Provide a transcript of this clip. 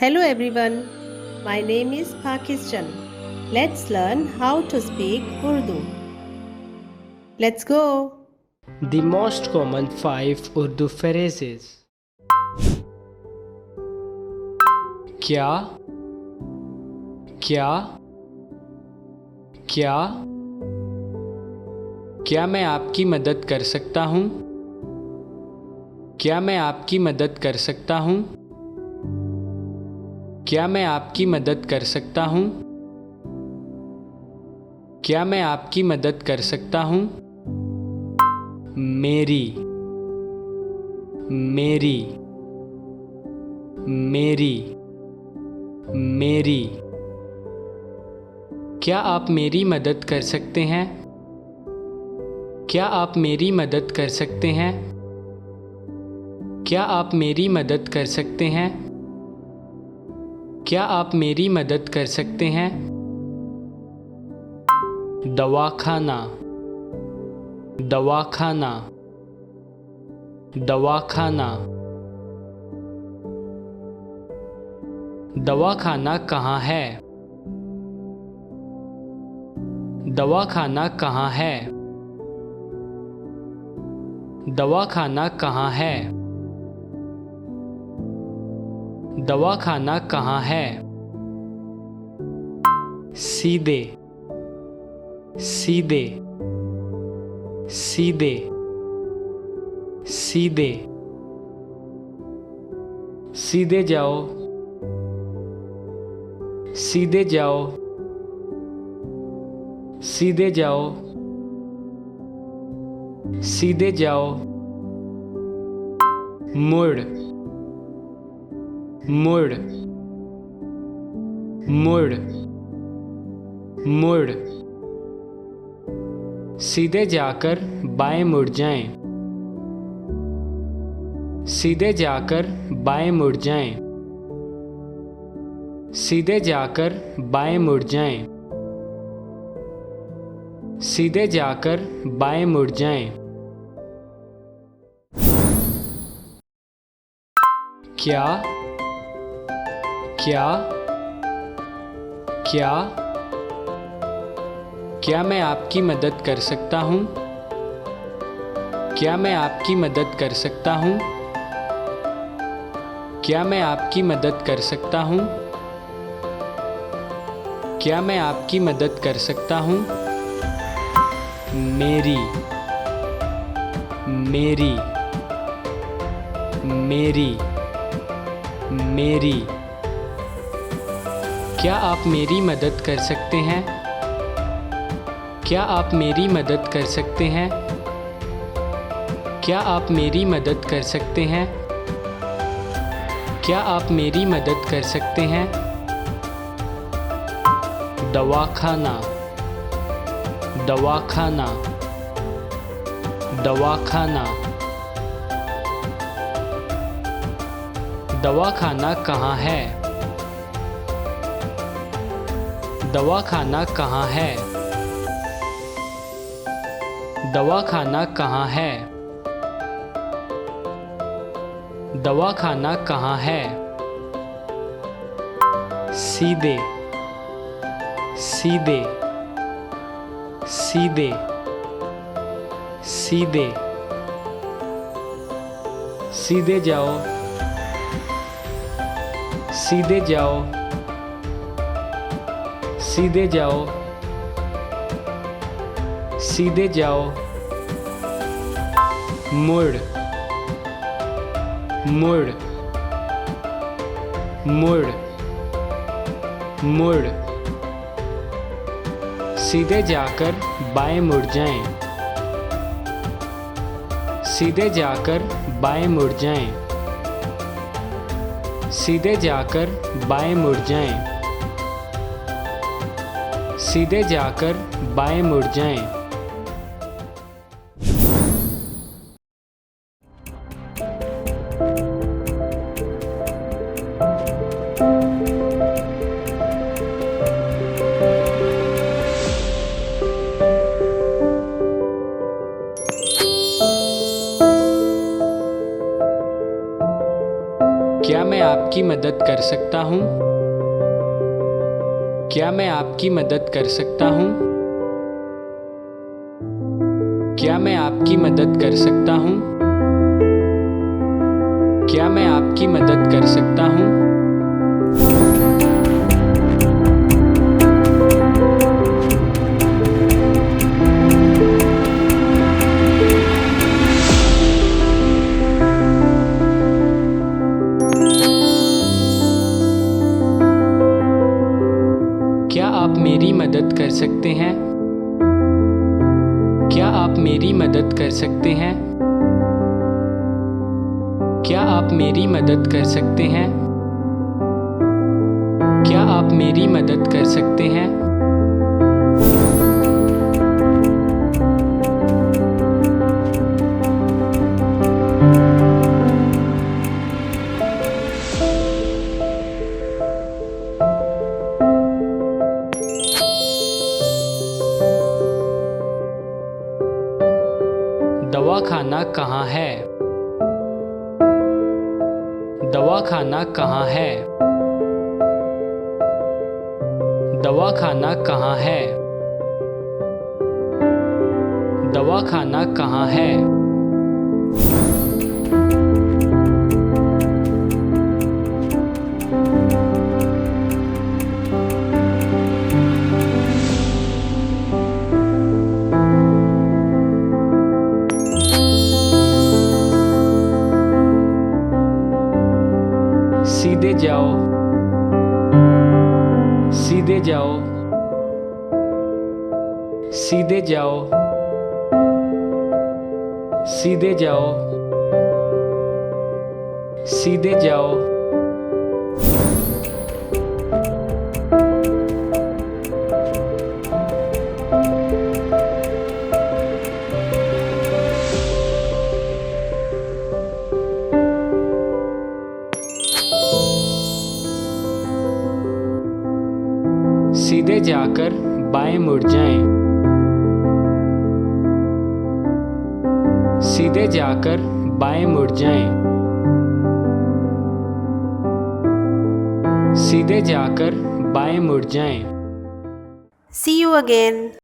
Hello everyone, my name is Pakistan. Let's learn how to speak Urdu. Let's go. The most common 5 Urdu phrases. क्या क्या क्या क्या मैं आपकी मदद कर सकता हूँ? क्या मैं आपकी मदद कर सकता हूँ? क्या मैं आपकी मदद कर सकता हूँ? क्या मैं आपकी मदद कर सकता हूँ? मेरी मेरी मेरी मेरी क्या आप मेरी मदद कर सकते हैं? क्या आप मेरी मदद कर सकते हैं? क्या आप मेरी मदद कर सकते हैं? क्या आप मेरी मदद कर सकते हैं? दवाखाना दवाखाना दवाखाना दवाखाना कहाँ है? दवाखाना कहाँ है? दवाखाना कहाँ है? दवाखाना कहाँ है? सीधे सीधे सीधे सीधे सीधे जाओ सीधे जाओ सीधे जाओ सीधे जाओ मुड़ मुड़ मुड़ मुड़ सीधे जाकर बाएं मुड़ जाएं सीधे जाकर बाएं मुड़ जाएं सीधे जाकर बाएं मुड़ जाएं सीधे जाकर बाएं मुड़ जाएं क्या क्या क्या क्या मैं आपकी मदद कर सकता हूँ? क्या मैं आपकी मदद कर सकता हूँ? क्या मैं आपकी मदद कर सकता हूँ? क्या मैं आपकी मदद कर सकता हूँ? मेरी मेरी मेरी मेरी क्या आप मेरी मदद कर सकते हैं? क्या आप मेरी मदद कर सकते हैं? क्या आप मेरी मदद कर सकते हैं? क्या आप मेरी मदद कर सकते हैं? दवाखाना दवाखाना दवाखाना दवाखाना कहाँ है? दवाखाना कहाँ है? दवाखाना कहाँ है? दवाखाना कहाँ है? सीधे सीधे सीधे सीधे सीधे जाओ सीधे जाओ सीधे जाओ सीधे जाओ मुड़ मुड़ मुड़ मुड़ सीधे जाकर बाएं मुड़ जाएं सीधे जाकर बाएं मुड़ जाएं सीधे जाकर बाएं मुड़ जाएं सीधे जाकर बाएं मुड़ जाएं क्या मैं आपकी आपकी मदद कर सकता हूँ? क्या मैं आपकी मदद कर सकता हूँ? क्या मैं आपकी मदद कर सकता हूँ? क्या मैं आपकी मदद कर सकता हूँ? क्या आप मेरी मदद कर सकते हैं? क्या आप मेरी मदद कर सकते हैं? क्या आप मेरी मदद कर सकते हैं? क्या आप मेरी मदद कर सकते हैं? दवाखाना कहाँ है? दवाखाना कहाँ है? दवाखाना कहाँ है? दवाखाना कहाँ है? सीधे जाओ, सीधे जाओ, सीधे जाओ, सीधे जाओ, सीधे जाओ। सीधे जाकर बाएं मुड़ जाएं। सीधे जाकर बाएं मुड़ जाएं। सीधे जाकर बाएं मुड़ जाएं। See you again.